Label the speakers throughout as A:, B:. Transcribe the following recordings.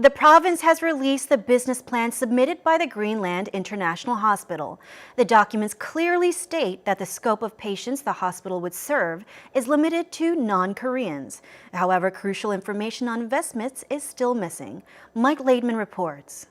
A: The province has released the business plan submitted by the Greenland International Hospital. The documents clearly state that the scope of patients the hospital would serve is limited to non-Koreans. However, crucial information on investments is still missing. Mike Laidman reports.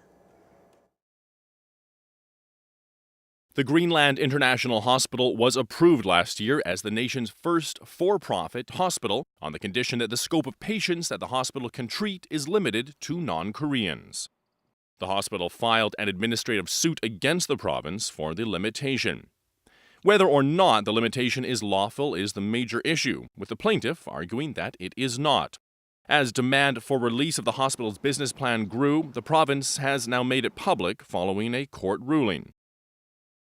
B: The Greenland International Hospital was approved last year as the nation's first for-profit hospital on the condition that the scope of patients that the hospital can treat is limited to non-Koreans. The hospital filed an administrative suit against the province for the limitation. Whether or not the limitation is lawful is the major issue, with the plaintiff arguing that it is not. As demand for release of the hospital's business plan grew, the province has now made it public following a court ruling.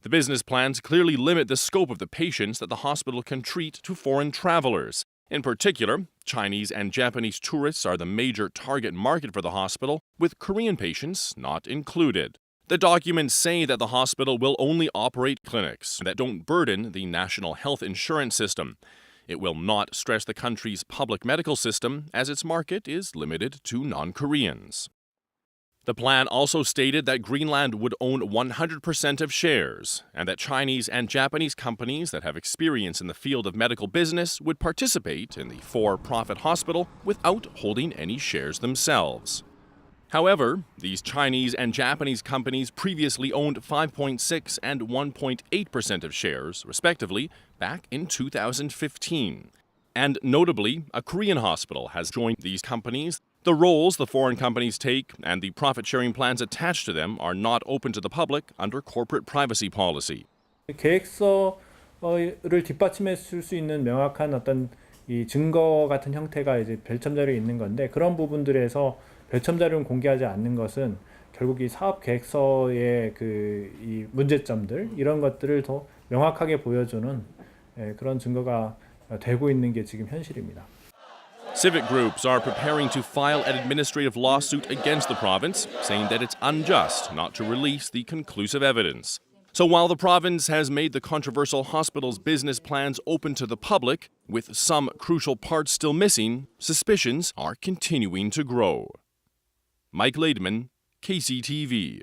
B: The business plans clearly limit the scope of the patients that the hospital can treat to foreign travelers. In particular, Chinese and Japanese tourists are the major target market for the hospital, with Korean patients not included. The documents say that the hospital will only operate clinics that don't burden the national health insurance system. It will not stress the country's public medical system, as its market is limited to non-Koreans. The plan also stated that Greenland would own 100% of shares, and that Chinese and Japanese companies that have experience in the field of medical business would participate in the for-profit hospital without holding any shares themselves. However, these Chinese and Japanese companies previously owned 5.6% and 1.8% of shares, respectively, back in 2015. And notably, a Korean hospital has joined these companies. The roles the foreign companies take and the profit-sharing plans attached to them are not open to the public under corporate privacy policy.
C: 계획서를 뒷받침해 줄 수 있는 명확한 어떤 이 증거 같은 형태가 이제 별첨 자료에 있는 건데, 그런 부분들에서 별첨 자료를 공개하지 않는 것은 결국 이 사업 계획서의 이 문제점들, 이런 것들을 더 명확하게 보여주는 그런 증거가 되고 있는 게 지금 현실입니다.
B: Civic groups are preparing to file an administrative lawsuit against the province, saying that it's unjust not to release the conclusive evidence. So while the province has made the controversial hospital's business plans open to the public, with some crucial parts still missing, suspicions are continuing to grow. Mike Laidman, KCTV.